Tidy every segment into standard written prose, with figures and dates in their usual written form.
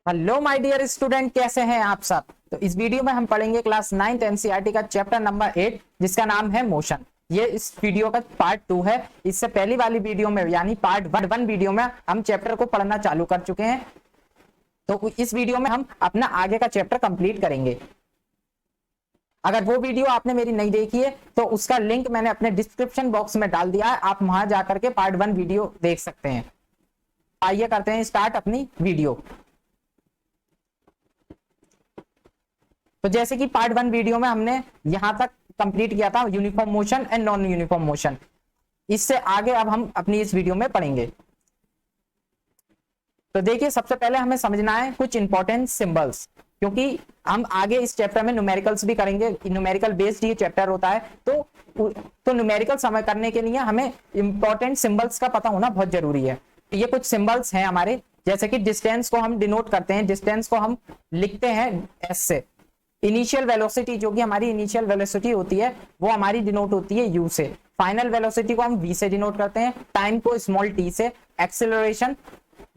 Hello my dear student, कैसे हैं आप सब। तो इस वीडियो में हम पढ़ेंगे क्लास 9th एनसीईआरटी का चैप्टर नंबर 8 जिसका नाम है मोशन। ये इस वीडियो का पार्ट 2 है। इससे पहली वाली वीडियो में यानी पार्ट 1 वीडियो में हम चैप्टर को पढ़ना चालू कर चुके हैं। तो इस वीडियो में हम अपना आगे का चैप्टर कंप्लीट करेंगे। अगर वो वीडियो आपने मेरी नहीं देखी है तो उसका लिंक मैंने अपने डिस्क्रिप्शन बॉक्स में डाल दिया है, आप वहां जाकर के पार्ट 1 वीडियो देख सकते हैं। आइए करते हैं स्टार्ट अपनी वीडियो। तो जैसे कि पार्ट 1 वीडियो में हमने यहां तक कंप्लीट किया था uniform motion and non uniform motion. इससे आगे अब हम अपनी इस वीडियो में पढ़ेंगे। तो देखिए, सबसे पहले हमें समझना है कुछ इंपॉर्टेंट सिंबल्स, क्योंकि हम आगे इस चैप्टर में न्यूमेरिकल्स भी करेंगे। न्यूमेरिकल बेस्ड ये चैप्टर होता है। तो न्यूमेरिकल समय करने के लिए हमें इंपॉर्टेंट सिंबल्स का पता होना बहुत जरूरी है। ये कुछ सिंबल्स हैं हमारे, जैसे कि डिस्टेंस को हम डिनोट करते हैं, डिस्टेंस को हम लिखते हैं एस से। इनिशियल वेलोसिटी, जो कि हमारी इनिशियल वेलोसिटी होती है, वो हमारी डिनोट होती है यू से। फाइनल वेलोसिटी को हम वी से डिनोट करते हैं। टाइम को स्मॉल टी से। एक्सेलरेशन,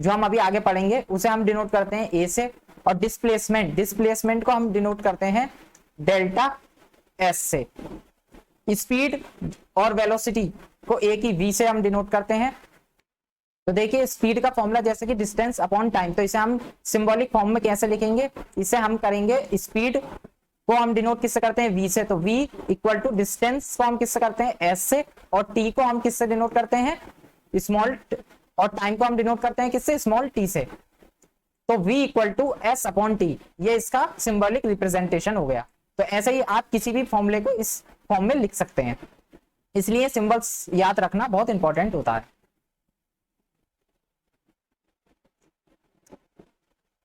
जो हम अभी आगे पढ़ेंगे, उसे हम डिनोट करते हैं ए से। और डिस्प्लेसमेंट को हम डिनोट करते हैं डेल्टा एस से। स्पीड और वेलोसिटी को ए की वी से हम डिनोट करते हैं। तो देखिए, स्पीड का फॉर्मूला जैसे कि डिस्टेंस अपॉन टाइम, तो इसे हम सिंबॉलिक फॉर्म में कैसे लिखेंगे, इसे हम करेंगे स्पीड को हम डिनोट किससे करते हैं, वी से। तो v इक्वल टू डिस्टेंस को हम किससे करते हैं, s से। और t को हम किससे डिनोट करते हैं, स्मॉल, और टाइम को हम डिनोट करते हैं किससे, स्मॉल t से। तो v equal to s upon t, ये इसका सिंबॉलिक रिप्रेजेंटेशन हो गया। तो ऐसे ही आप किसी भी फॉर्मूले को इस फॉर्म में लिख सकते हैं। इसलिए सिंबल्स याद रखना बहुत इंपॉर्टेंट होता है।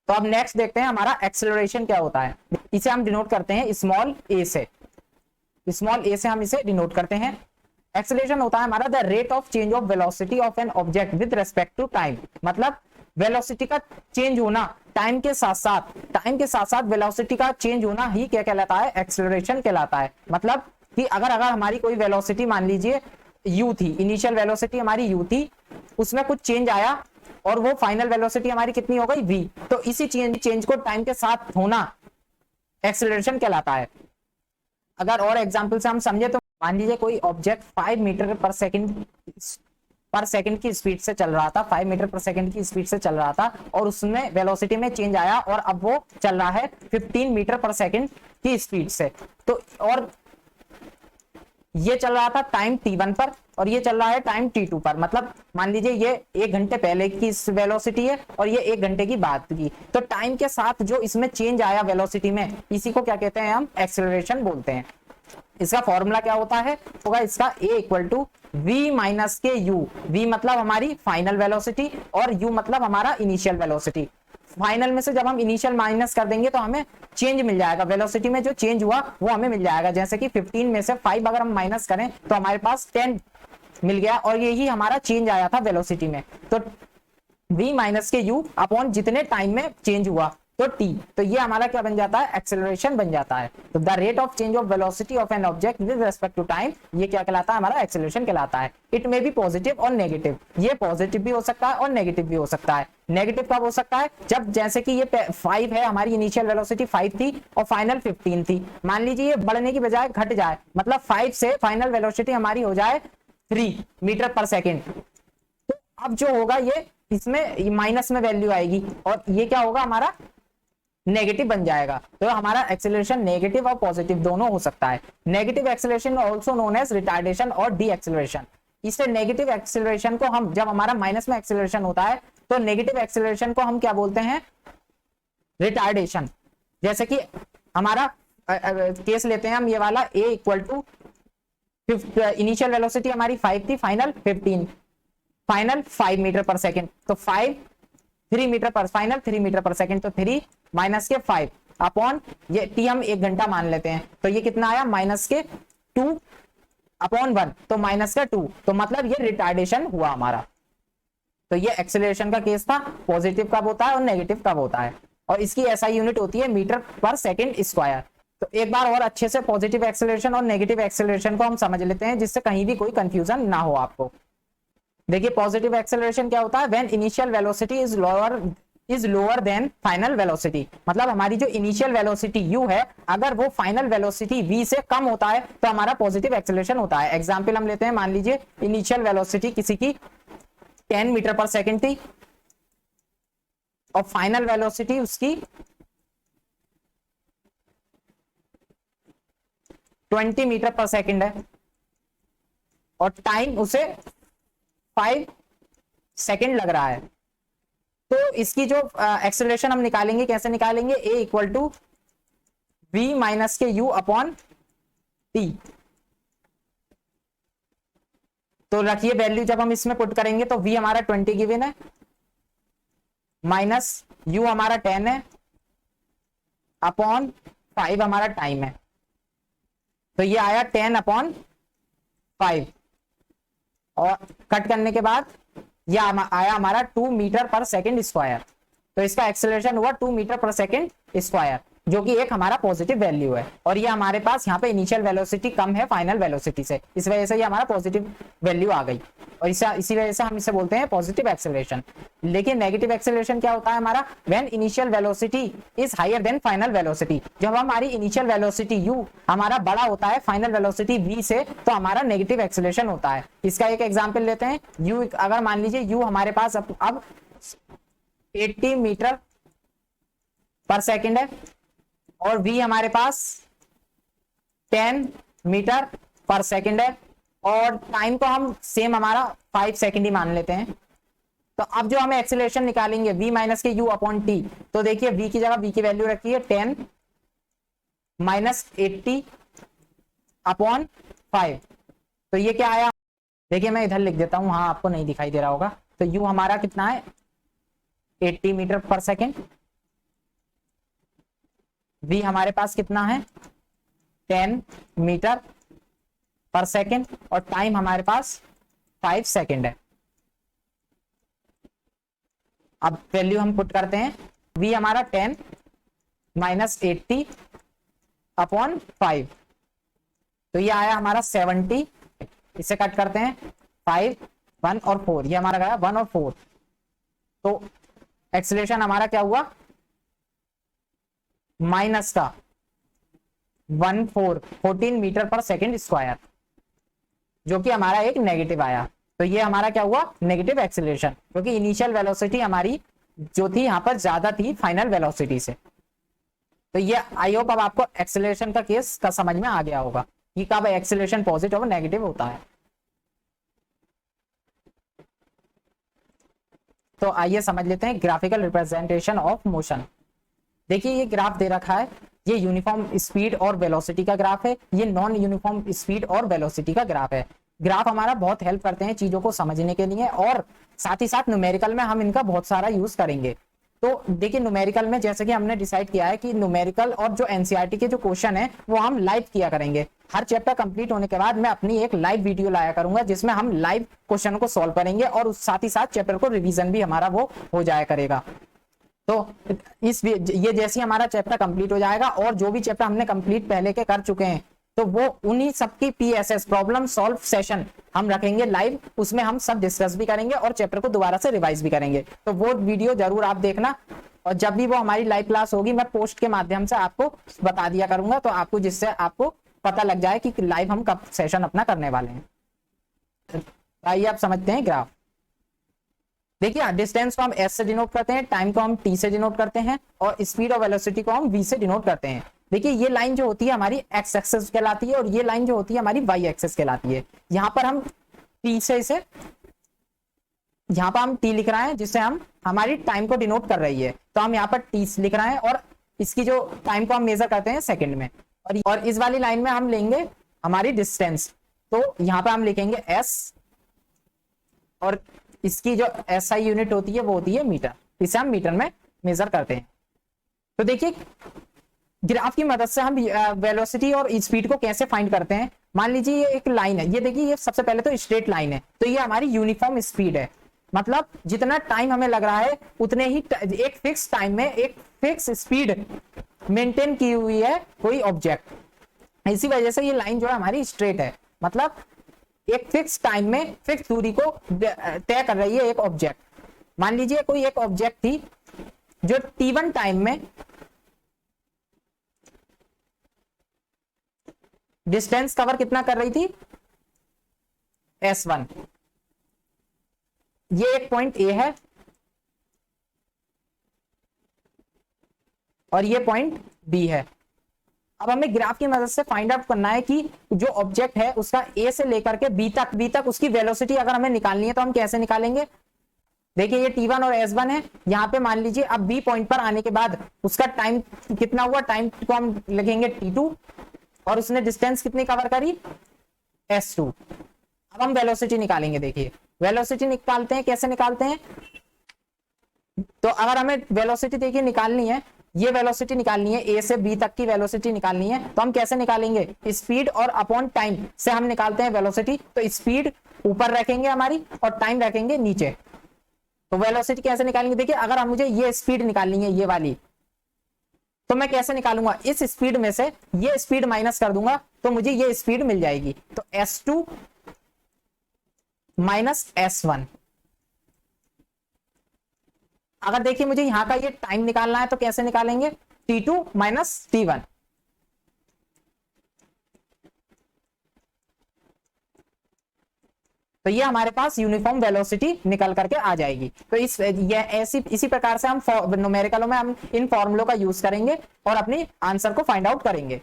तो अब नेक्स्ट देखते हैं हमारा एक्सेलरेशन क्या होता है। इसे हम डिनोट करते हैं स्मॉल ए से। स्मॉल ए से हम इसे डिनोट करते हैं। एक्सेलरेशन होता है हमारा the rate of change of velocity of an object with respect to time. मतलब वेलोसिटी का चेंज होना टाइम के साथ वेलोसिटी का चेंज होना ही क्या कहलाता है, एक्सेलरेशन कहलाता है। मतलब कि अगर हमारी कोई वेलोसिटी मान लीजिए u थी, इनिशियल वेलोसिटी हमारी u थी, उसमें कुछ चेंज आया और वो फाइनल वेलोसिटी हमारी कितनी हो गई, v। तो इसी चेंज को टाइम के साथ होना एक्सेलरेशन कहलाता है। अगर और एग्जांपल से हम समझे तो मान लीजिए कोई ऑब्जेक्ट 5 मीटर पर सेकंड की स्पीड से चल रहा था, 5 मीटर पर सेकंड की स्पीड से चल रहा था, और उसमें वेलोसिटी में चेंज आया और अब वो चल रहा है 15 मीटर पर सेकंड की स्पीड से। तो और ये चल रहा था टाइम t1 पर और ये चल रहा है टाइम t2 पर। मतलब मान लीजिए ये 1 घंटे पहले की वेलोसिटी है और ये 1 घंटे की बाद की। तो टाइम के साथ जो इसमें चेंज आया वेलोसिटी में, इसी को क्या कहते हैं, हम एक्सेलरेशन बोलते हैं। इसका फॉर्मूला क्या होता है, होगा इसका a equal to v minus के u। v मतलब हमारी फाइनल वेलोसिटी और u मतलब हमारा इनिशियल वेलोसिटी। फाइनल में से जब हम इनिशियल माइनस कर देंगे तो हमें चेंज मिल जाएगा, वेलोसिटी में जो चेंज हुआ वो हमें मिल जाएगा। जैसे कि 15 में से 5 अगर हम माइनस करें तो हमारे पास 10 मिल गया और यही हमारा चेंज आया था वेलोसिटी में। तो v माइनस के u अपॉन जितने टाइम में चेंज हुआ तो t, तो ये हमारा क्या बन जाता है, एक्सेलरेशन बन जाता है। तो the rate of change of velocity of an object with respect to time, ये क्या कहलाता है, हमारा एक्सेलरेशन कहलाता है। इट मे बी पॉजिटिव और नेगेटिव, ये पॉजिटिव भी हो सकता है और नेगेटिव भी हो सकता है। नेगेटिव कब हो सकता है, जब जैसे कि ये 5 है, हमारी इनिशियल वेलोसिटी 5 थी और फाइनल 15 थी। मान लीजिए ये बढ़ने की बजाय घट जाए, मतलब 5 से फाइनल वेलोसिटी हमारी हो जाए 3 मीटर पर सेकेंड। तो अब जो होगा ये इसमें माइनस में वैल्यू आएगी और ये क्या होगा, हमारा नेगेटिव बन जाएगा। तो हमारा एक्सेलरेशन नेगेटिव और पॉजिटिव दोनों हो सकता है। Negative acceleration also known as retardation और डी एक्सेलरेशन। इससे नेगेटिव एक्सेलरेशन को हम, जब हमारा माइनस में एक्सेलरेशन होता है तो नेगेटिव एक्सेलरेशन को हम क्या बोलते हैं, रिटार्डेशन। जैसे कि हमारा केस लेते हैं हम ये वाला, a equal to initial velocity हमारी 5 थी, फाइनल 15, फाइनल 5 मीटर पर सेकेंड। तो 3 मीटर पर फाइनल 3 मीटर पर सेकेंड। तो 3 माइनस के 5 अपॉन ये t हम 1 घंटा मान लेते हैं, तो ये कितना आया, माइनस के 2 अपॉन 1, तो माइनस का 2। तो मतलब ये रिटार्डेशन हुआ हमारा। तो ये एक्सेलरेशन का केस था। पॉजिटिव कब होता है और नेगेटिव कब होता है, और इसकी एसआई यूनिट होती है मीटर पर सेकेंड स्क्वायर। तो एक बार और अच्छे से पॉजिटिव एक्सेलरेशन और नेगेटिव एक्सेलरेशन को हम समझ लेते हैं, जिससे कहीं भी कोई कंफ्यूजन ना हो आपको। देखिए, पॉजिटिव एक्सेलरेशन क्या होता है, when initial velocity is is lower than final velocity, मतलब हमारी जो इनिशियल वेलोसिटी u है अगर वो फाइनल वेलोसिटी v से कम होता है तो हमारा पॉजिटिव एक्सेलरेशन होता है। एग्जांपल हम लेते हैं, मान लीजिए इनिशियल वेलोसिटी किसी की 10 मीटर पर सेकंड थी और फाइनल वेलोसिटी उसकी 20 मीटर पर सेकंड है और टाइम उसे 5 सेकंड लग रहा है। तो इसकी जो एक्सेलरेशन हम निकालेंगे, कैसे निकालेंगे, a equal to v minus के u अपॉन t। तो रखिए वैल्यू जब हम इसमें पुट करेंगे तो v हमारा 20 गिवन है, माइनस u हमारा 10 है, अपॉन 5 हमारा टाइम है। तो ये आया 10 अपॉन 5 और कट करने के बाद यह आया हमारा 2 मीटर पर सेकंड स्क्वायर। तो इसका एक्सेलरेशन हुआ 2 मीटर पर सेकंड स्क्वायर, जो कि एक हमारा पॉजिटिव वैल्यू है। और ये हमारे पास यहाँ पे इनिशियल वेलोसिटी कम है फाइनल वेलोसिटी से, इस वजह से ये हमारा पॉजिटिव वैल्यू आ गई और इसी वजह से हम इसे बोलते हैं पॉजिटिव एक्सेलरेशन। लेकिन नेगेटिव एक्सेलरेशन क्या होता है हमारा, when initial velocity is higher than final velocity. जब हमारी इनिशियल वेलोसिटी u हमारा बड़ा होता है फाइनल वेलोसिटी v से तो हमारा नेगेटिव एक्सेलरेशन होता है। इसका एक एग्जांपल लेते हैं, u अगर मान लीजिए u हमारे पास अब 80 मीटर पर सेकंड है और v हमारे पास 10 मीटर पर सेकंड है और टाइम को हम सेम हमारा 5 सेकंड ही मान लेते हैं। तो अब जो हमें एक्सेलरेशन निकालेंगे v माइनस के u अपॉन t, तो देखिए v की जगह v की वैल्यू रखी है 10 माइनस 80 अपॉन 5। तो ये क्या आया, देखिए मैं इधर लिख देता हूं, हाँ आपको नहीं दिखाई दे रहा होगा। तो u हमारा कितना है 80 मीटर पर सेकेंड, v हमारे पास कितना है 10 मीटर पर सेकेंड और टाइम हमारे पास 5 सेकेंड है। अब वैल्यू हम पुट करते हैं, v हमारा 10 माइनस 80 अपॉन 5, तो ये आया हमारा 70। इसे कट करते हैं 5 1 और 4, ये हमारा गया 1 और 4। तो एक्सेलरेशन हमारा क्या हुआ, माइनस का 14 मीटर पर सेकेंड स्क्वायर, जो कि हमारा एक नेगेटिव आया। तो ये हमारा क्या हुआ, नेगेटिव एक्सेलरेशन, क्योंकि इनिशियल वेलोसिटी हमारी जो थी यहाँ पर ज्यादा थी फाइनल वेलोसिटी से। तो ये आई होप अब आपको एक्सेलरेशन का केस का समझ में आ गया होगा कि कब एक्सेलरेशन पॉजिटिव और नेगेटिव होता है। तो आइए समझ लेते हैं ग्राफिकल रिप्रेजेंटेशन ऑफ मोशन। देखिए ये ग्राफ दे रखा है, ये यूनिफॉर्म स्पीड और वेलोसिटी का ग्राफ है, ये नॉन यूनिफॉर्म स्पीड और वेलोसिटी का ग्राफ है। ग्राफ हमारा बहुत हेल्प करते हैं चीजों को समझने के लिए और साथ ही साथ न्यूमेरिकल में हम इनका बहुत सारा यूज करेंगे। तो देखिए न्यूमेरिकल में जैसे कि हमने डिसाइड किया है कि न्यूमेरिकल और जो एनसीईआरटी के जो क्वेश्चन है वो हम लाइव किया करेंगे। हर चैप्टर कंप्लीट होने के बाद मैं अपनी एक लाइव वीडियो लाया करूंगा जिसमें हम लाइव क्वेश्चन को सॉल्व करेंगे और साथ ही साथ चैप्टर को रिवीजन भी हमारा वो हो जाया करेगा। तो ये जैसे हमारा चैप्टर कंप्लीट हो जाएगा और जो भी चैप्टर हमने कंप्लीट पहले के कर चुके हैं तो वो उन्हीं सबकी पीएसएस प्रॉब्लम सॉल्व सेशन हम रखेंगे लाइव, उसमें हम सब डिस्कस भी करेंगे और चैप्टर को दोबारा से रिवाइज भी करेंगे। तो वो वीडियो जरूर आप देखना और जब भी वो हमारी लाइव क्लास होगी मैं पोस्ट के माध्यम से आपको बता दिया करूंगा, तो आपको जिससे आपको पता लग जाए कि लाइव हम कब सेशन अपना करने वाले हैं। आइए आप समझते हैं ग्राफ। देखिए डिस्टेंस को हम s से डिनोट करते हैं, टाइम को हम t से डिनोट करते हैं और स्पीड और वेलोसिटी को हम v से डिनोट करते हैं। देखिए ये लाइन जो होती है हमारी x एक्सिस कहलाती है और ये लाइन जो होती है हमारी y एक्सिस कहलाती है। यहाँ पर हम t से इसे यहाँ पर हम t लिख रहे हैं जिससे हम हमारी टाइम को डिनोट कर रही है, तो हम यहाँ पर t लिख रहे हैं और इसकी जो टाइम को हम मेजर करते हैं सेकंड में। और इस वाली लाइन में हम लेंगे हमारी डिस्टेंस, तो यहाँ पर हम लिखेंगे s और इसकी जो SI यूनिट होती है वो होती है मीटर, इसे हम मीटर में मेजर करते हैं। तो देखिए ग्राफ की मदद से हम वेलोसिटी और स्पीड को कैसे फाइंड करते हैं। मान लीजिए ये एक लाइन है, ये देखिए ये सबसे पहले तो स्ट्रेट लाइन है, तो ये हमारी यूनिफॉर्म स्पीड है, मतलब जितना टाइम हमें लग रहा है उतने ही एक फिक्स टाइम में एक फिक्स स्पीड मेंटेन की हुई है कोई ऑब्जेक्ट। इसी वजह से ये लाइन जो है हमारी स्ट्रेट है, मतलब एक फिक्स टाइम में फिक्स दूरी को तय कर रही है एक ऑब्जेक्ट। मान लीजिए कोई एक ऑब्जेक्ट थी जो t1 टाइम में डिस्टेंस कवर कितना कर रही थी, s1। ये एक पॉइंट ए है और ये पॉइंट बी है। अब हमें ग्राफ की मदद से फाइंड आउट करना है कि जो ऑब्जेक्ट है उसका ए से लेकर के बी तक उसकी वेलोसिटी अगर हमें निकालनी है तो हम कैसे निकालेंगे। देखिए ये t1 और s1 है, यहाँ पे मान लीजिए अब बी पॉइंट पर आने के बाद उसका टाइम कितना हुआ, टाइम को हम लिखेंगे t2 और उसने डिस्टेंस कितनी कवर करी, s2। अब हम वेलोसिटी निकालेंगे। देखिए वेलोसिटी निकालते हैं, कैसे निकालते हैं, तो अगर हमें वेलोसिटी देखिए निकालनी है, ये वेलोसिटी निकालनी है, ए से बी तक की वेलोसिटी निकालनी है, तो हम कैसे निकालेंगे, स्पीड और अपॉन टाइम से हम निकालते हैं वेलोसिटी। तो स्पीड ऊपर रखेंगे हमारी और टाइम रखेंगे नीचे, तो वेलोसिटी कैसे निकालेंगे। देखिए अगर हम मुझे ये स्पीड निकालनी है, ये वाली, तो मैं कैसे निकालूंगा, इस स्पीड में से ये स्पीड माइनस कर दूंगा तो मुझे ये स्पीड मिल जाएगी। तो s2 माइनस s1। अगर देखिए मुझे यहां का ये टाइम निकालना है तो कैसे निकालेंगे, t2 माइनस t1। तो ये हमारे पास यूनिफॉर्म वेलोसिटी निकल करके आ जाएगी। तो इसी प्रकार से हम न्यूमेरिकलों में हम इन फॉर्मूलों का यूज करेंगे और अपनी आंसर को फाइंड आउट करेंगे।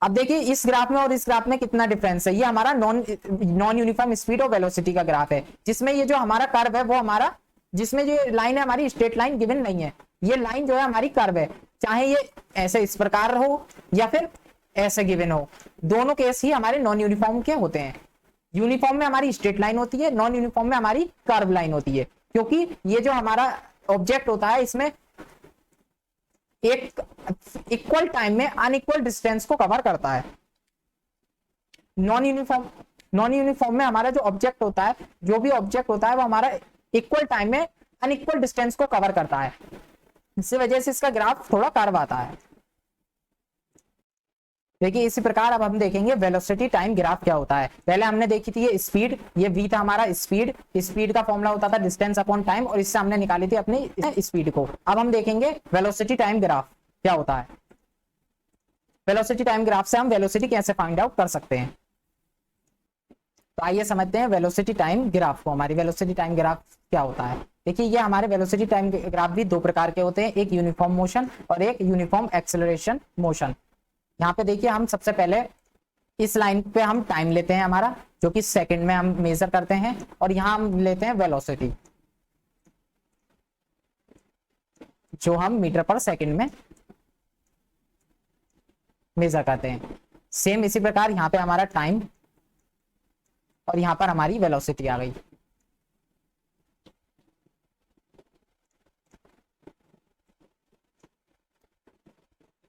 अब देखिए इस ग्राफ में और इस ग्राफ में कितना डिफरेंस है। ये हमारा नॉन यूनिफॉर्म स्पीड और वेलोसिटी का ग्राफ है, जिसमें ये जो हमारा कर्व है वो हमारा, जिसमें जो लाइन है हमारी स्ट्रेट लाइन गिवन नहीं है, ये लाइन जो है हमारी कर्व है, चाहे ये ऐसे इस प्रकार हो या फिर ऐसे गिवन हो, दोनों केस ही हमारे नॉन यूनिफॉर्म के होते हैं। यूनिफॉर्म में हमारी स्ट्रेट लाइन होती है, नॉन यूनिफॉर्म में हमारी कर्व लाइन होती है, क्योंकि ये जो हमारा ऑब्जेक्ट होता है इसमें एक इक्वल टाइम में अनइक्वल डिस्टेंस को कवर करता है। नॉन यूनिफॉर्म में हमारा जो ऑब्जेक्ट होता है, जो भी ऑब्जेक्ट होता है वो हमारा इक्वल टाइम में अनइक्वल डिस्टेंस को कवर करता है, इसी वजह से इसका ग्राफ थोड़ा कर्व आता है। देखिए इसी प्रकार अब हम देखेंगे वेलोसिटी टाइम ग्राफ क्या होता है। पहले हमने देखी थी ये स्पीड, ये v था हमारा स्पीड का फॉर्मूला होता था डिस्टेंस अपॉन टाइम, और इससे हमने निकाली थी अपनी स्पीड को। अब हम देखेंगे वेलोसिटी टाइम ग्राफ क्या होता है। वेलोसिटी टाइम ग्राफ से हम वेलोसिटी कैसे फाइंड आउट कर सकते हैं, तो आइए समझते हैं वेलोसिटी टाइम ग्राफ को। हमारी वेलोसिटी टाइम ग्राफ क्या होता है। देखिए ये हमारे वेलोसिटी टाइम ग्राफ भी दो प्रकार के होते हैं, एक यूनिफॉर्म मोशन और एक यूनिफॉर्म एक्सेलरेशन मोशन। यहाँ पे देखिए हम सबसे पहले इस लाइन पे हम टाइम लेते हैं हमारा, जो कि सेकंड में हम मेजर करते हैं, और यहाँ हम लेते हैं वेलोसिटी, जो हम मीटर पर सेकंड में मेजर करते हैं। सेम इसी प्रकार यहाँ पे हमारा टाइम और यहाँ पर हमारी वेलोसिटी आ गई।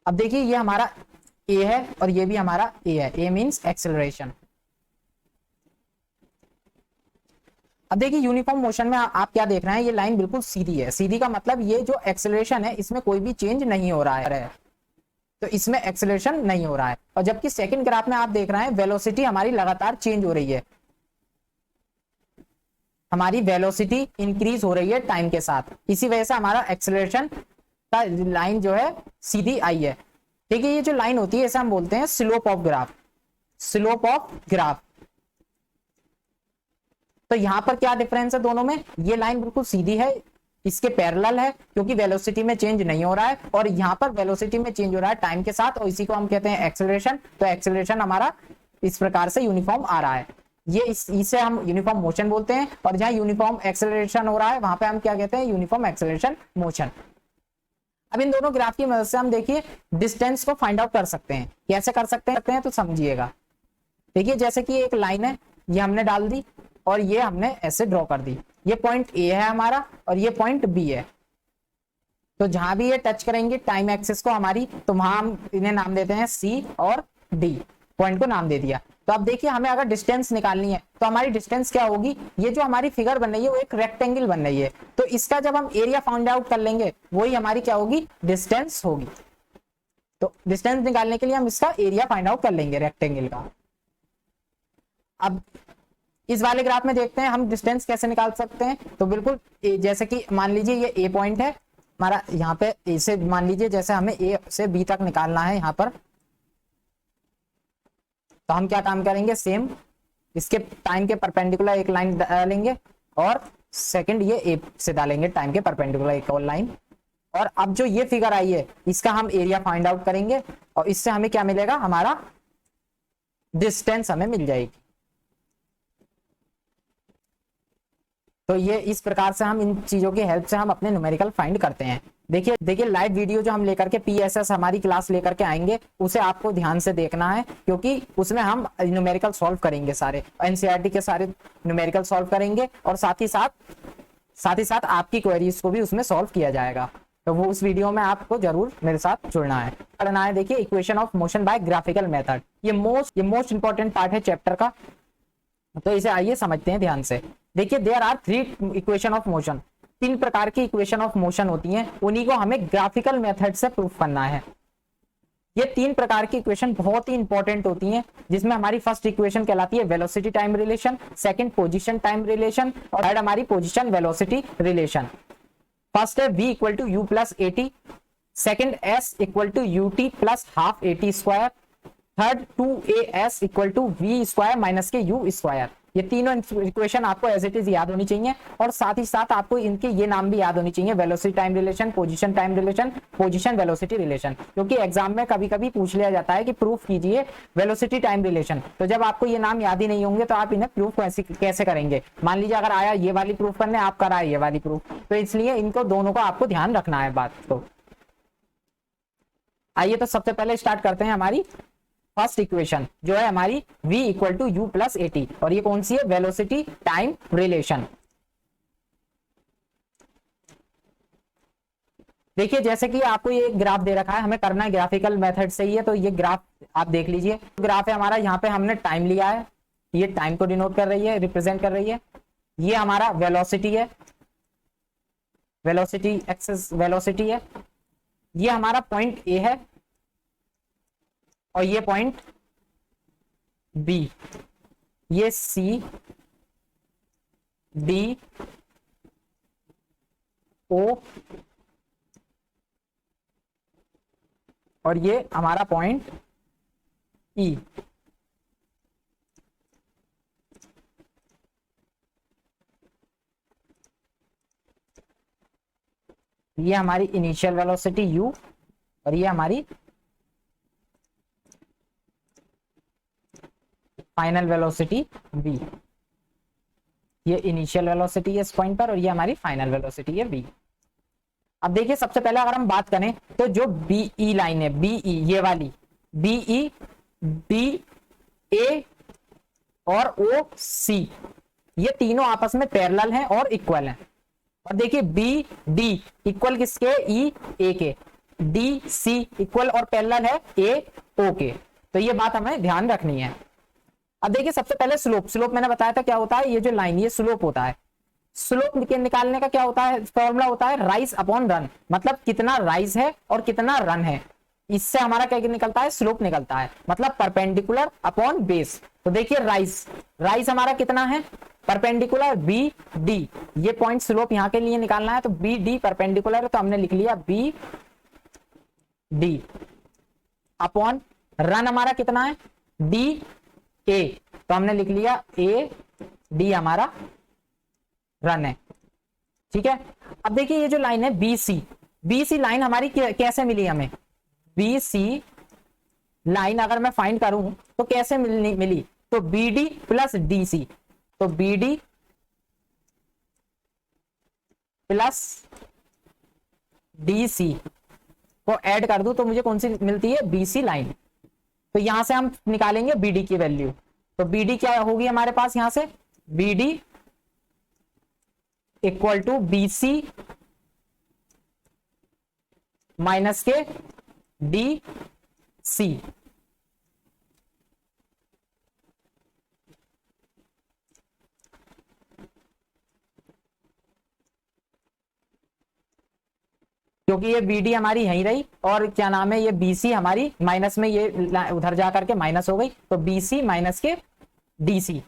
अब देखिए ये हमारा ए है और ये भी हमारा ए है, ए मींस एक्सेलरेशन। अब देखिए यूनिफॉर्म मोशन में आप क्या देख रहे हैं, ये लाइन बिल्कुल सीधी है। सीधी का मतलब ये जो एक्सेलरेशन है इसमें कोई भी चेंज नहीं हो रहा है, तो इसमें एक्सेलरेशन नहीं हो रहा है। और जबकि सेकंड ग्राफ में आप देख रहे हैं वेलोसिटी हमारी लगातार चेंज हो रही है, हमारी वेलोसिटी इंक्रीज हो रही है टाइम के साथ, इसी वजह से हमारा एक्सेलरेशन का लाइन जो है सीधी आई है। ठीक है, ये जो लाइन होती है इसे हम बोलते हैं slope of graph, slope of graph. तो यहां पर क्या डिफरेंस है दोनों में, ये लाइन बिल्कुल सीधी है, इसके पैरेलल है क्योंकि वेलोसिटी में चेंज नहीं हो रहा है, और यहाँ पर वेलोसिटी में चेंज हो रहा है टाइम के साथ, और इसी को हम कहते हैं एक्सेलरेशन। तो एक्सेलरेशन हमारा इस प्रकार से यूनिफॉर्म आ रहा है, ये इसे हम यूनिफॉर्म मोशन बोलते हैं। और जहां यूनिफॉर्म एक्सेलरेशन हो रहा है वहां पे हम क्या कहते हैं, यूनिफॉर्म एक्सेलरेशन मोशन। अब इन दोनों ग्राफ की मदद से हम देखिए डिस्टेंस को फाइंड आउट कर सकते हैं। कैसे कर सकते हैं तो समझिएगा। देखिए जैसे कि एक लाइन है, ये हमने डाल दी और ये हमने ऐसे ड्रॉ कर दी, ये पॉइंट ए है हमारा और ये पॉइंट बी है। तो जहां भी ये टच करेंगे टाइम एक्सिस को हमारी, तो वहां हम इन्हें नाम देते हैं सी और डी, पॉइंट को नाम दे दिया। तो अब देखिए हमें अगर डिस्टेंस निकालनी है तो हमारी डिस्टेंस क्या होगी, ये जो हमारी फिगर बन रही है वो एक रेक्टेंगल बन रही है, तो इसका जब हम एरिया फाइंड आउट कर लेंगे वही हमारी क्या होगी, डिस्टेंस होगी। तो डिस्टेंस निकालने के लिए हम इसका एरिया फाइंड आउट कर लेंगे रेक्टेंगल का। अब इस वाले ग्राफ में देखते हैं हम डिस्टेंस कैसे निकाल सकते हैं। तो बिल्कुल जैसे कि मान लीजिए ये ए पॉइंट है हमारा, यहाँ पे ए से मान लीजिए जैसे हमें ए से बी तक निकालना है यहाँ पर, तो हम क्या काम करेंगे, सेम इसके टाइम के परपेंडिकुलर एक लाइन डालेंगे और सेकंड ये ए से डालेंगे टाइम के परपेंडिकुलर एक और लाइन। और अब जो ये फिगर आई है इसका हम एरिया फाइंड आउट करेंगे और इससे हमें क्या मिलेगा, हमारा डिस्टेंस हमें मिल जाएगी। तो ये इस प्रकार से हम इन चीजों की हेल्प से हम अपने न्यूमेरिकल फाइंड करते हैं। देखिए लाइव वीडियो जो हम लेकर के पीएसएस हमारी क्लास लेकर के आएंगे उसे आपको ध्यान से देखना है, क्योंकि उसमें हम न्यूमेरिकल सॉल्व करेंगे, सारे एनसीईआरटी के सारे न्यूमेरिकल सॉल्व करेंगे और साथ ही साथ आपकी क्वेरीज को भी उसमें सॉल्व किया जाएगा। तो वो उस वीडियो में आपको जरूर मेरे साथ जुड़ना है, पढ़ना है। देखिए equation of motion by graphical method, ये मोस्ट इंपॉर्टेंट पार्ट है चैप्टर का, तो इसे आइए समझते हैं ध्यान से। देखिए there are 3 equation of motion, 3 प्रकार की इक्वेशन ऑफ मोशन होती हैं, उन्हीं को हमें ग्राफिकल मेथड से प्रूफ करना है। ये 3 प्रकार की इक्वेशन बहुत ही इंपॉर्टेंट होती हैं, जिसमें हमारी फर्स्ट इक्वेशन कहलाती है velocity time relation, second position time relation और थर्ड हमारी पोजीशन वेलोसिटी रिलेशन। फर्स्ट है v equal to u plus a t, second s equal to u t plus half a t square, third 2as equal to v square minus के u square. ये तीनों equation आपको as it is याद होनी चाहिए और साथ ही साथ आपको इनके ये नाम भी याद होनी चाहिए, velocity time relation, position time relation, position velocity relation, क्योंकि एग्जाम में कभी कभी पूछ लिया जाता है कि प्रूफ कीजिए वेलोसिटी टाइम रिलेशन। तो जब आपको ये नाम याद ही नहीं होंगे तो आप इन्हें प्रूफ कैसे करेंगे। मान लीजिए अगर आया ये वाली प्रूफ करने, आप करा ये वाली प्रूफ, तो इसलिए इनको दोनों को आपको ध्यान रखना है बात। तो आइए तो सबसे पहले स्टार्ट करते हैं हमारी फर्स्ट इक्वेशन जो है हमारी v equal to u plus a t, और ये कौन सी है, वेलोसिटी टाइम रिलेशन। देखिए जैसे कि आपको ये ग्राफ दे रखा है, हमें करना है ग्राफिकल मेथड से ही है, तो ये ग्राफ आप देख लीजिए। ग्राफ है हमारा, यहाँ पे हमने टाइम लिया है, ये टाइम को डिनोट कर रही है, रिप्रेजेंट कर रही है। ये हमारा वेलोसिटी है, वेलोसिटी एक्सेस वेलोसिटी है। ये हमारा पॉइंट ए है और ये पॉइंट बी, ये सी डी ओ और ये हमारा पॉइंट ई। ये हमारी इनिशियल वेलोसिटी u और ये हमारी फाइनल वेलोसिटी v। ये इनिशियल वेलोसिटी है इस पॉइंट पर और ये हमारी फाइनल वेलोसिटी है v। अब देखिए सबसे पहले अगर हम बात करें तो जो BE लाइन है, BE ये वाली BE BA और OC, ये तीनों आपस में पैरेलल हैं और इक्वल हैं। और देखिए BD इक्वल किसके, EA के, DC इक्वल और पैरेलल है AO के। तो ये बात हमें ध्यान रखनी है। अब देखिए सबसे पहले स्लोप मैंने बताया था क्या होता है, ये जो लाइन ये स्लोप होता है। स्लोप निकालने का क्या होता है, फॉर्मूला होता है राइज अपॉन रन, मतलब कितना राइज है और कितना रन है, इससे हमारा क्या निकलता है, स्लोप निकलता है, मतलब परपेंडिकुलर अपॉन बेस। तो देखिए राइज हमारा कितना है, परपेंडिकुलर BD, ये पॉइंट स्लोप यहाँ के लिए निकालना है, तो BD परपेंडिकुलर है तो हमने लिख लिया BD अपॉन रन हमारा कितना है DA, तो हमने लिख लिया AD हमारा रन है। ठीक है। अब देखिए ये जो लाइन है BC लाइन हमारी कैसे मिली हमें, BC लाइन अगर मैं फाइंड करूं तो कैसे मिली, तो BD प्लस DC, तो BD प्लस DC को ऐड कर दूं तो मुझे कौन सी मिलती है, BC लाइन। तो यहां से हम निकालेंगे BD की वैल्यू, तो BD क्या होगी हमारे पास, यहां से BD equal to BC minus के DC। क्योंकि ये BD हमारी यहीं रही और क्या नाम है, ये BC हमारी माइनस में, ये उधर जा करके माइनस हो गई, तो BC माइनस के DC,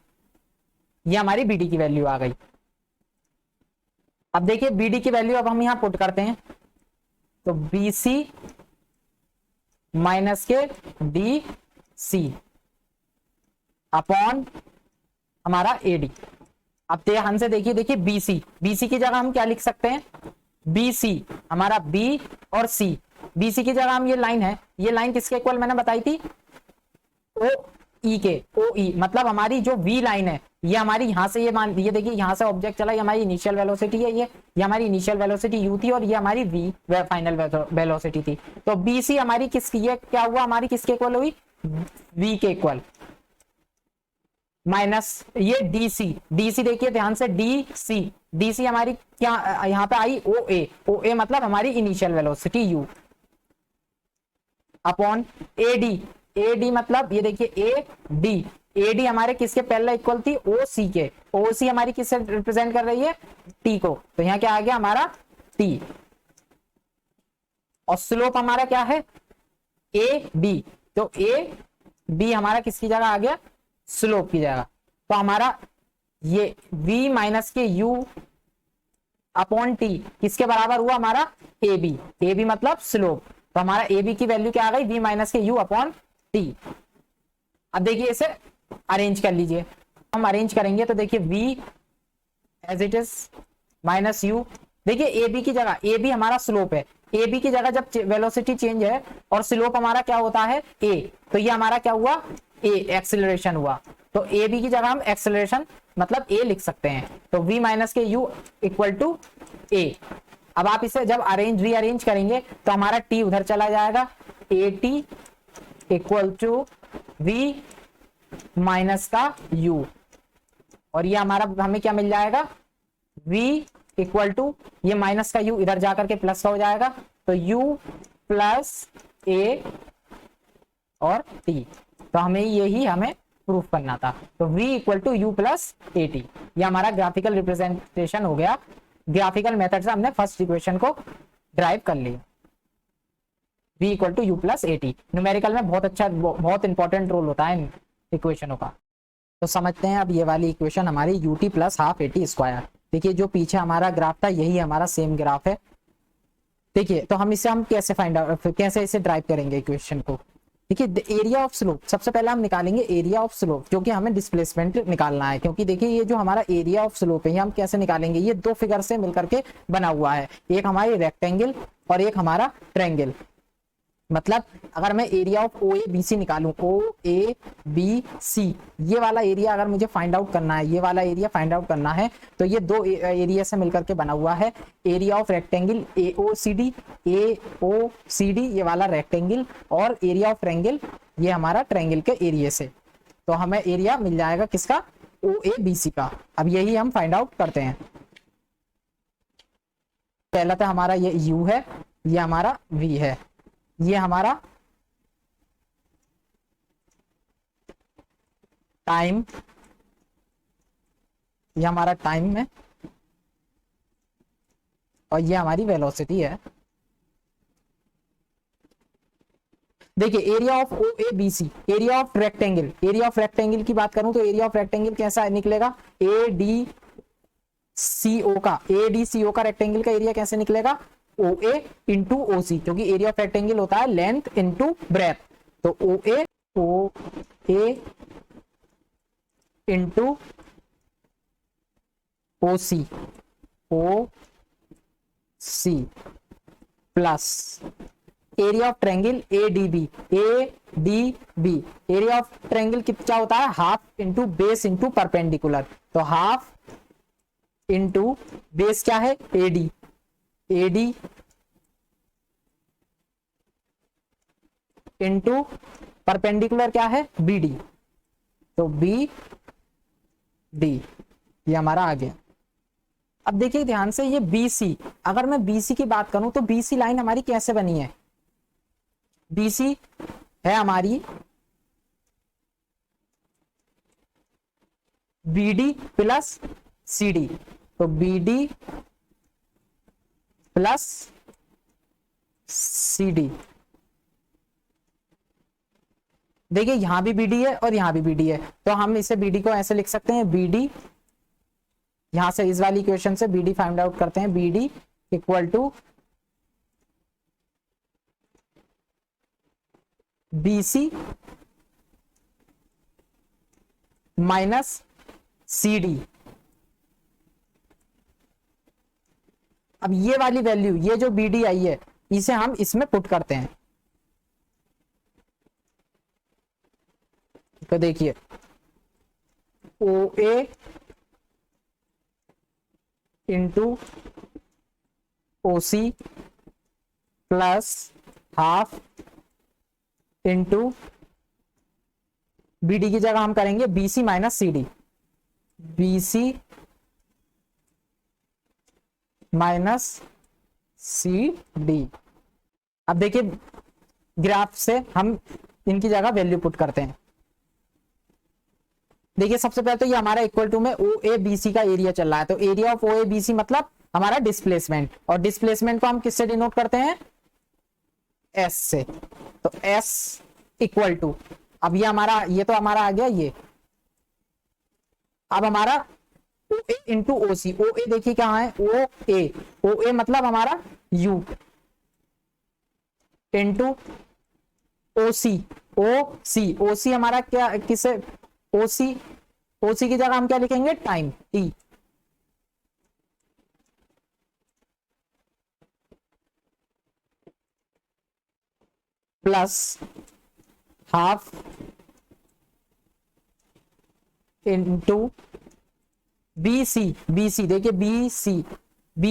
ये हमारी बी डी की वैल्यू आ गई। अब देखिए बी डी की वैल्यू अब हम यहां पुट करते हैं, तो बी सी माइनस के डी सी अपॉन हमारा ए डी। अब ध्यान से देखिए, देखिए बीसी की जगह हम क्या लिख सकते हैं, बीसी हमारा बी और सी, बीसी की जगह हम ये लाइन है, ये लाइन किसके इक्वल मैंने बताई थी, ओ ई के, ओ ई मतलब हमारी जो वी लाइन है, ये हमारी यहां से ये मान, ये देखिए यहां से ऑब्जेक्ट चला, ये हमारी इनिशियल वेलोसिटी है, ये हमारी इनिशियल वेलोसिटी यू थी और ये हमारी वी फाइनल वेलोसिटी थी। तो बीसी हमारी किसकी, ये क्या हुआ हमारी किसके इक्वल हुई, वी के इक्वल, माइनस ये डीसी, डीसी देखिए ध्यान से, डीसी, डीसी हमारी क्या यहां पे आई, ओ ए, ओ ए मतलब हमारी initial velocity u, upon AD, AD मतलब ये देखिए ए डी, एडी हमारे किसके पहले इक्वल थी, ओ सी के, ओ सी हमारी किससे रिप्रेजेंट कर रही है, टी को, तो यहाँ क्या आ गया हमारा टी, और स्लोप हमारा क्या है, ए बी, तो ए बी हमारा किसकी जगह आ गया, स्लोप की जगह। तो हमारा ये v माइनस के u अपॉन टी किसके बराबर हुआ, हमारा ए बी, ए बी मतलब स्लोप, तो हमारा ए बी की वैल्यू क्या आ गई, v माइनस के u अपॉन टी। अब देखिए इसे अरेंज कर लीजिए, हम अरेंज करेंगे तो देखिए v as it is minus u, देखिए ए बी की जगह, ए बी हमारा स्लोप है, ए बी की जगह जब वेलोसिटी चेंज है और स्लोप हमारा क्या होता है a, तो ये हमारा क्या हुआ, ए एक्सेलरेशन हुआ, तो ए बी की जगह हम एक्सेलरेशन मतलब ए लिख सकते हैं, तो v माइनस के u इक्वल टू ए। अब आप इसे जब अरेंज रीअरेंज करेंगे तो हमारा t उधर चला जाएगा, a t equal to v minus का u, और ये हमारा हमें क्या मिल जाएगा, v इक्वल टू ये माइनस का u इधर जाकर के प्लस का हो जाएगा, तो u प्लस ए और t, तो हमें यही हमें प्रूफ करना था, तो v equal to u plus a t, ये हमारा ग्राफिकल रिप्रेजेंटेशन हो गया, ग्राफिकल मेथड से हमने फर्स्ट इक्वेशन को ड्राइव कर लिया, v equal to u plus a t. Numerical में बहुत अच्छा, बहुत इंपॉर्टेंट रोल होता है इन इक्वेशनों का। तो समझते हैं अब ये वाली इक्वेशन हमारी you t plus half a t square, देखिए जो पीछे हमारा ग्राफ था यही हमारा सेम ग्राफ है। देखिए तो हम इसे हम कैसे फाइंड आउट, कैसे इसे ड्राइव करेंगे इक्वेशन को, देखिए एरिया ऑफ स्लोप, सबसे पहले हम निकालेंगे एरिया ऑफ स्लोप, क्योंकि हमें डिस्प्लेसमेंट निकालना है, क्योंकि देखिए ये जो हमारा एरिया ऑफ स्लोप है ये हम कैसे निकालेंगे, ये दो फिगर से मिलकर के बना हुआ है, एक हमारी रेक्टेंगल और एक हमारा ट्रायंगल, मतलब अगर मैं area of O A B C निकालूं, ओ ए बी सी ये वाला एरिया अगर मुझे फाइंड आउट करना है, ये वाला एरिया फाइंड आउट करना है, तो ये दो एरिया से मिलकर के बना हुआ है, area of rectangle A O C D ये वाला रेक्टेंगल, और एरिया ऑफ ट्रायंगल ये हमारा ट्रायंगल के एरिया से, तो हमें एरिया मिल जाएगा किसका, ओ ए बी सी का। अब यही हम फाइंड आउट करते हैं, पहला तो हमारा ये u है, ये हमारा v है, ये हमारा टाइम, ये हमारा टाइम है, और ये हमारी वेलोसिटी है। देखिए area of O A B C, area of rectangle, area of rectangle की बात करूं तो एरिया ऑफ रेक्टेंगल कैसा निकलेगा, ए डी सी ओ का, ए डी सी ओ का रेक्टेंगल का एरिया कैसे निकलेगा, ओ ए इंटू ओ सी, क्योंकि एरिया ऑफ रेक्टेंगल होता है लेंथ इंटू ब्रेथ, तो O A into O C plus area of triangle A D B, area of triangle कितना होता है, half into base into perpendicular, तो हाफ इंटू बेस क्या है, एडी इंटू परपेंडिकुलर क्या है, बीडी, तो बी डी ये हमारा आ गया। अब देखिए ध्यान से ये BC, अगर मैं BC की बात करूं तो BC लाइन हमारी कैसे बनी है, BC है हमारी BD प्लस CD, तो BD प्लस CD, देखिए यहां भी BD है और यहां भी BD है, तो हम इसे BD को ऐसे लिख सकते हैं, BD यहां से इस वाली इक्वेशन से बी डी फाइंड आउट करते हैं, B D equal to B C minus C D. अब ये वाली वैल्यू, ये जो बी डी आई है, इसे हम इसमें पुट करते हैं। तो देखिए O A into O C plus half into B D की जगह हम करेंगे B C minus C D, B C minus C D. अब देखिए ग्राफ से हम इनकी जगह वैल्यू पुट करते हैं। देखिए सबसे पहले तो ये हमारा इक्वल टू में ओ ए बी सी का एरिया चल रहा है, तो area of O A B C मतलब हमारा डिस्प्लेसमेंट, और डिस्प्लेसमेंट को हम किससे डिनोट करते हैं, एस से। तो एस इक्वल टू, अब ये हमारा, ये तो हमारा आ गया ये। अब हमारा ओ ए इंटू ओ सी, ओ ए देखिए कहाँ है, ओ ए मतलब हमारा यू इंटू ओ सी, ओ सी हमारा क्या, किसे, ओ सी की जगह हम क्या लिखेंगे, time t, plus half into B C, देखिए बी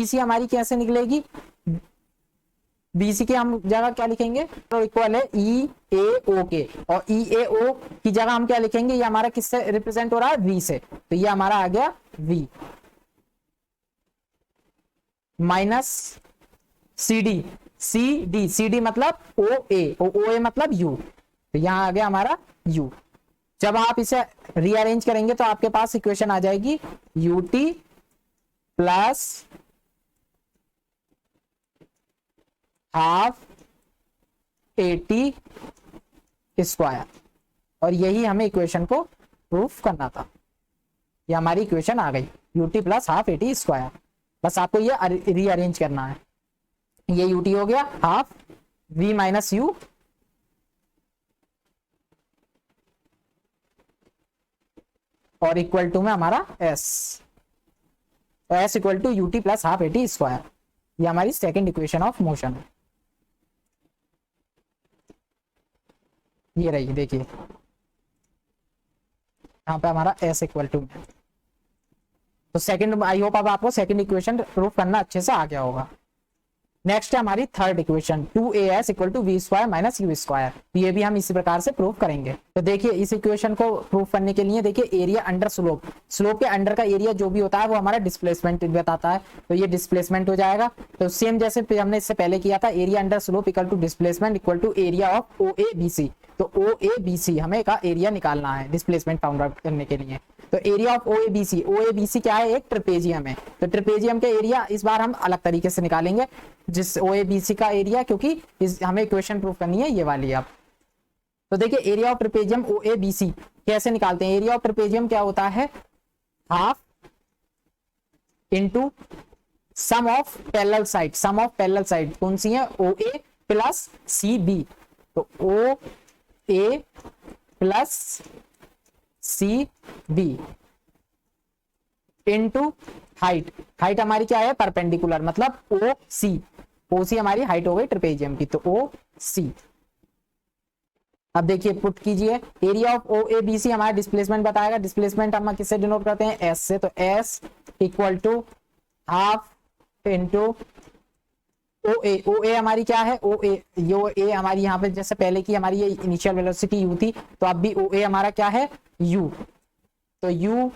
सी हमारी कैसे निकलेगी, बी सी के हम जगह क्या लिखेंगे, तो इक्वल है ई ए ओ के, और ई ए ओ की जगह हम क्या लिखेंगे, ये हमारा किससे रिप्रेजेंट हो रहा है, वी से, तो ये हमारा आ गया वी माइनस सी डी मतलब ओ ए मतलब यू, तो यहां आ गया हमारा यू। जब आप इसे रीअरेंज करेंगे तो आपके पास इक्वेशन आ जाएगी you t plus half a t square, और यही हमें इक्वेशन को प्रूफ करना था। ये हमारी इक्वेशन आ गई you t plus half a t square. बस आपको ये रीअरेंज करना है। ये यू टी हो गया हाफ वी माइनस यू और इक्वल टू में हमारा s equal to u t plus half a t square. ये हमारी सेकेंड इक्वेशन ऑफ मोशन है। ये रही देखिए, यहाँ पे हमारा एस इक्वल टू में। तो सेकंड, आई होप अब आपको सेकंड इक्वेशन प्रूफ करना अच्छे से आ गया होगा। नेक्स्ट है हमारी third equation 2as equal to v square minus u square. ये भी हम इसी प्रकार से प्रूफ करेंगे। तो देखिए इस इक्वेशन को प्रूफ करने के लिए देखिए एरिया अंडर स्लोप, स्लोप के अंडर का एरिया जो भी होता है वो हमारा डिस्प्लेसमेंट बताता है, तो ये डिस्प्लेसमेंट हो जाएगा। तो सेम जैसे हमने इससे पहले किया था, area under slope equal to displacement equal to area of O A B C. तो ओ ए बी सी हमें का एरिया निकालना है डिस्प्लेसमेंट फाउंड आउट करने के लिए। तो area of O A B C क्या है, एक ट्रेपेजियम है। तो ट्रेपेजियम का एरिया इस बार हम अलग तरीके से निकालेंगे, जिस ओ ए बी सी का एरिया, क्योंकि हमें इक्वेशन प्रूफ करनी है ये वाली। अब तो देखिए area of trapezium O A B C कैसे निकालते हैं। एरिया ऑफ ट्रेपेजियम क्या होता है, half into sum of parallel side. Sum of parallel side कौन सी है, O A plus C B. तो O A plus C B into height. Height हमारी क्या है, परपेंडिकुलर मतलब ओ सी हमारी हाइट हो गई ट्रेपेजियम की, तो ओ सी। अब देखिए पुट कीजिए, area of O A B C हमारा डिस्प्लेसमेंट बताएगा। डिस्प्लेसमेंट हम किससे डिनोट करते हैं, एस से। तो S equal to half into O A हमारी क्या है, ओ ए हमारी यहाँ पे जैसे पहले की हमारी ये इनिशियल वेलोसिटी यू थी, तो अब भी ओ ए हमारा क्या है, यू। तो यू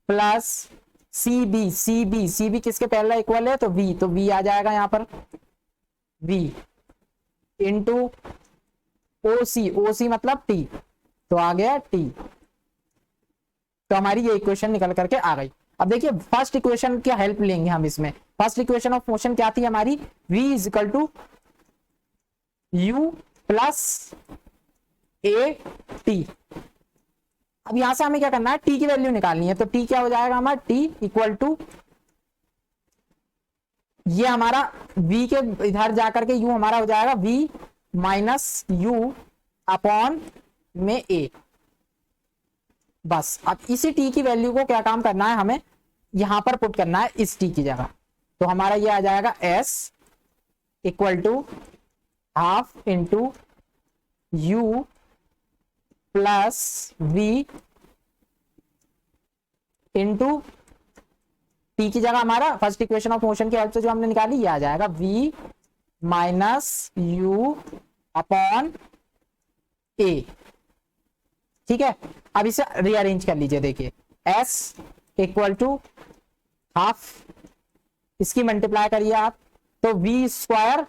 प्लस सी बी किसके पहला इक्वल है, तो वी। तो वी आ जाएगा यहाँ पर वी इंटू ओ सी मतलब टी, तो आ गया टी। तो हमारी ये इक्वेशन निकल करके आ गई। अब देखिए फर्स्ट इक्वेशन की हेल्प लेंगे हम इसमें। फर्स्ट इक्वेशन ऑफ मोशन क्या थी हमारी, v is equal to u plus a t. अब यहां से हमें क्या करना है, टी की वैल्यू निकालनी है। तो टी क्या हो जाएगा हमारा, टी इक्वल टू ये हमारा v के इधर जाकर के u हमारा हो जाएगा v माइनस u अपॉन में a। बस अब इसी t की वैल्यू को क्या काम करना है, हमें यहां पर पुट करना है इस t की जगह। तो हमारा ये आ जाएगा s equal to half into u plus v into t की जगह हमारा फर्स्ट इक्वेशन ऑफ मोशन की हेल्प से जो हमने निकाली ये आ जाएगा v minus u upon a। ठीक है, अब इसे रीअरेंज कर लीजिए। देखिए s इक्वल टू हाफ, इसकी मल्टीप्लाई करिए आप, तो v square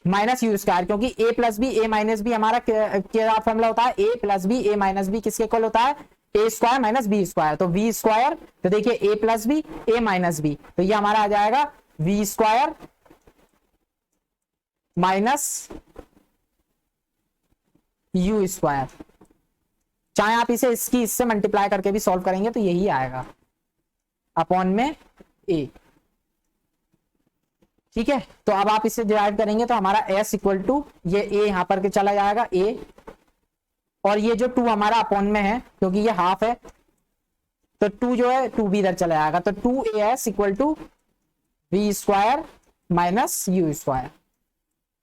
minus u square, क्योंकि a plus b a minus b हमारा क्या फॉर्मूला होता है, a plus b a minus b किसके इक्वल होता है, a square minus b square. तो वी स्क्वायर, तो देखिए a plus b a minus b, तो ये हमारा आ जाएगा v square minus u square. चाहे आप इसे इससे मल्टीप्लाई करके भी सॉल्व करेंगे तो यही आएगा अपॉन में ए। ठीक है, तो अब आप इसे डिवाइड करेंगे तो हमारा s इक्वल टू ये a यहां पर के चला जाएगा a, और ये जो 2 हमारा अपॉन में है क्योंकि ये हाफ है, तो 2 जो है 2 भी इधर चला जाएगा। तो 2as equal to v square minus u square.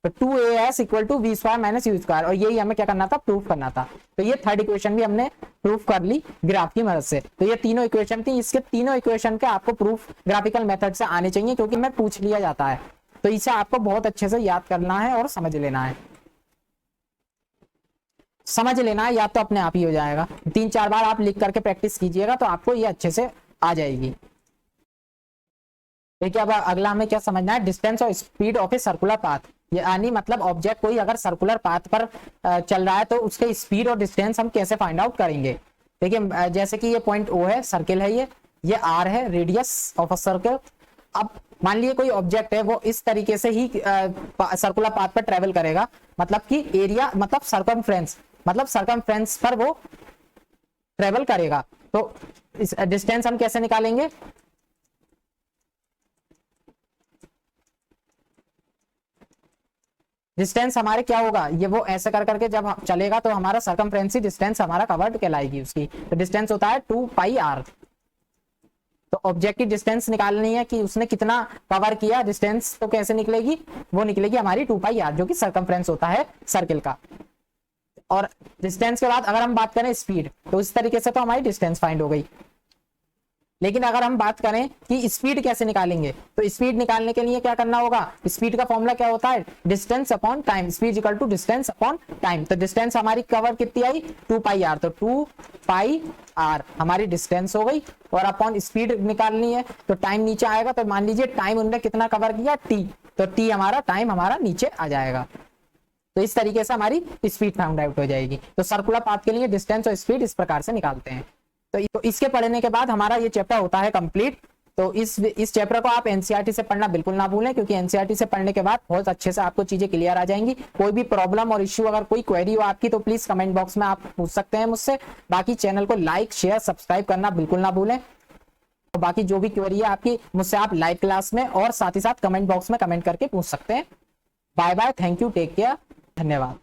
तो 2as equal to v square minus u square, और यही हमें क्या करना था, प्रूफ करना था। तो ये थर्ड इक्वेशन भी हमने प्रूफ कर ली ग्राफ की मदद से। तो ये तीनों इक्वेशन थी, इसके तीनों इक्वेशन के आपको प्रूफ ग्राफिकल मेथड से आने चाहिए, क्योंकि मैं पूछ लिया जाता है। तो इसे आपको बहुत अच्छे से याद करना है और समझ लेना है, समझ लेना है, या तो अपने आप ही हो जाएगा। 3-4 बार आप लिख करके प्रैक्टिस कीजिएगा तो आपको ये अच्छे से आ जाएगी। देखिए अब अगला हमें क्या समझना है, डिस्टेंस और speed of a circular path. यानी मतलब ऑब्जेक्ट कोई अगर सर्कुलर पाथ पर चल रहा है तो उसके स्पीड और डिस्टेंस हम कैसे फाइंड आउट करेंगे। देखिए जैसे कि ये पॉइंट O है, सर्किल है, ये R है, रेडियस ऑफ अ सर्कल। अब मान लीजिए कोई ऑब्जेक्ट है, वो इस तरीके से ही सर्कुलर पाथ पर ट्रेवल करेगा, मतलब कि एरिया मतलब सर्कमफ्रेंस, मतलब सर्कमफ्रेंस पर वो ट्रेवल करेगा। तो इस डिस्टेंस हम कैसे निकालेंगे, डिस्टेंस हमारे क्या होगा, ये वो ऐसे कर करके जब चलेगा तो हमारा सर्कमफ्रेंस ही डिस्टेंस हमारा कवर्ड कहलाएगी उसकी। तो डिस्टेंस होता है 2 पाई r। तो ऑब्जेक्ट की डिस्टेंस निकालनी है कि उसने कितना कवर किया, डिस्टेंस तो कैसे निकलेगी, वो निकलेगी हमारी 2 पाई r, जो कि सर्कमफ्रेंस होता है सर्किल का। और डिस्टेंस के बाद अगर हम बात करें स्पीड, तो इस तरीके से तो हमारी डिस्टेंस फाइंड हो गई। लेकिन अगर हम बात करें कि स्पीड कैसे निकालेंगे, तो स्पीड निकालने के लिए क्या करना होगा, स्पीड का फॉर्मूला क्या होता है, distance upon time. Speed equal to distance upon time. तो डिस्टेंस हमारी कवर कितनी आई, 2 पाई r, तो 2 पाई r हमारी डिस्टेंस हो गई। और अपॉन स्पीड निकालनी है तो टाइम नीचे आएगा। तो मान लीजिए टाइम उन्होंने कितना कवर किया, t, तो t हमारा टाइम हमारा नीचे आ जाएगा। तो इस तरीके से हमारी स्पीड फाइंड आउट हो जाएगी। तो सर्कुलर पाथ के लिए डिस्टेंस और स्पीड इस प्रकार से निकालते हैं। तो इसके पढ़ने के बाद हमारा ये चैप्टर होता है कंप्लीट। तो इस चैप्टर को आप एनसीईआरटी से पढ़ना बिल्कुल ना भूलें, क्योंकि एनसीईआरटी से पढ़ने के बाद बहुत अच्छे से आपको चीजें क्लियर आ जाएंगी। कोई भी प्रॉब्लम और इश्यू, अगर कोई क्वेरी हो आपकी, तो प्लीज कमेंट बॉक्स में आप पूछ सकते हैं मुझसे। बाकी चैनल को लाइक शेयर सब्सक्राइब करना बिल्कुल ना भूलें। और बाकी जो भी क्वेरी है आपकी, मुझसे आप लाइव क्लास में और साथ ही साथ कमेंट बॉक्स में कमेंट करके पूछ सकते हैं। Bye bye, thank you, take care, धन्यवाद।